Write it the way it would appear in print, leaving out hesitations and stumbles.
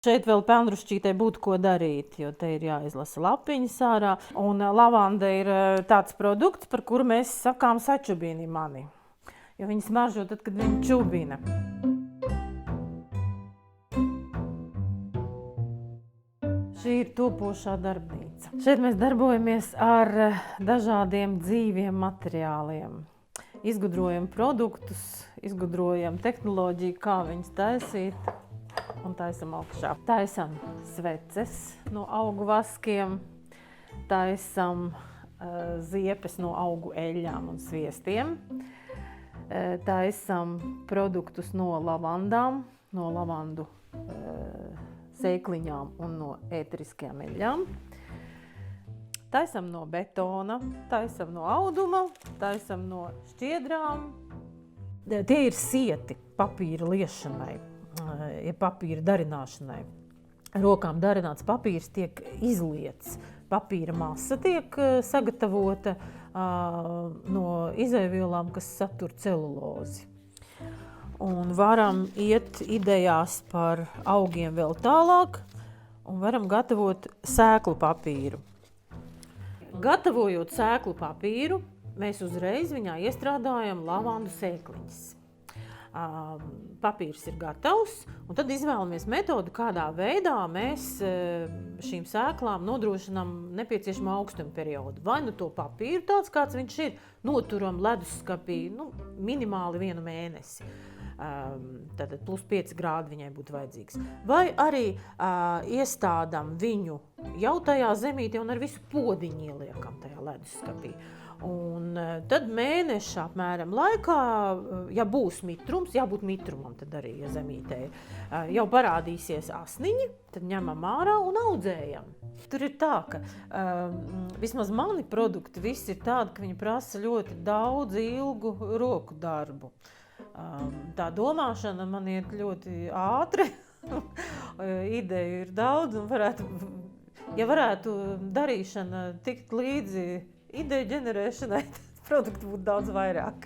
Šeit vēl pelnrušķītei būtu ko darīt, jo te ir jāizlasa lapiņas ārā. Un lavanda ir tāds produkts, par kuru mēs sakām sačubini mani. Jo viņi smaržo tad, kad viņi čubina. Šī ir topošā darbnīca. Šeit mēs darbojamies ar dažādiem dzīviem materiāliem. Izgudrojam produktus, izgudrojam tehnoloģiju, kā viņus taisīt. Un taisam augšā. Taisam sveces no augu vaskiem, taisam ziepes no augu eļļām un sviestiem, taisam produktus no lavandām, no lavandu sēkliņām un no ēteriskajām eļļām. Taisam no betona, taisam no auduma, taisam no šķiedrām. Tie ir sieti papīra liešanai. Ja papīra darināšanai. Rokām darināts papīrs tiek izliets. Papīra masa tiek sagatavota no izēvielām, kas satur celulozi. Un varam iet idejās par augiem vēl tālāk un varam gatavot sēklu papīru. Gatavojot sēklu papīru, mēs uzreiz viņā iestrādājam lavandu sēkliņas. Papīrs ir gatavs, un tad izvēlamies metodu, kādā veidā mēs šīm sēklām nodrošinām nepieciešamo augstuma periodu. Vai nu to papīru tāds, kāds viņš ir, noturam leduskapī minimāli 1 mēnesi. Tad plus 5 grādi viņai būtu vajadzīgs. Vai arī iestādam viņu jau tajā zemītē un ar visu podiņu ieliekam tajā leduskapī. Un tad mēneša apmēram laikā, ja būs mitrums, jābūt mitrumam tad arī, ja zemītē jau parādīsies asniņi, tad ņemam ārā un audzējam. Tur ir tā, ka vismaz mani produkti visi ir tādi, ka viņi prasa ļoti daudz ilgu roku darbu. Tā domāšana man iet ļoti ātri, ideju ir daudz un varētu darīšana tikt līdzi ideju ģenerēšanai, tad produktu būtu daudz vairāk.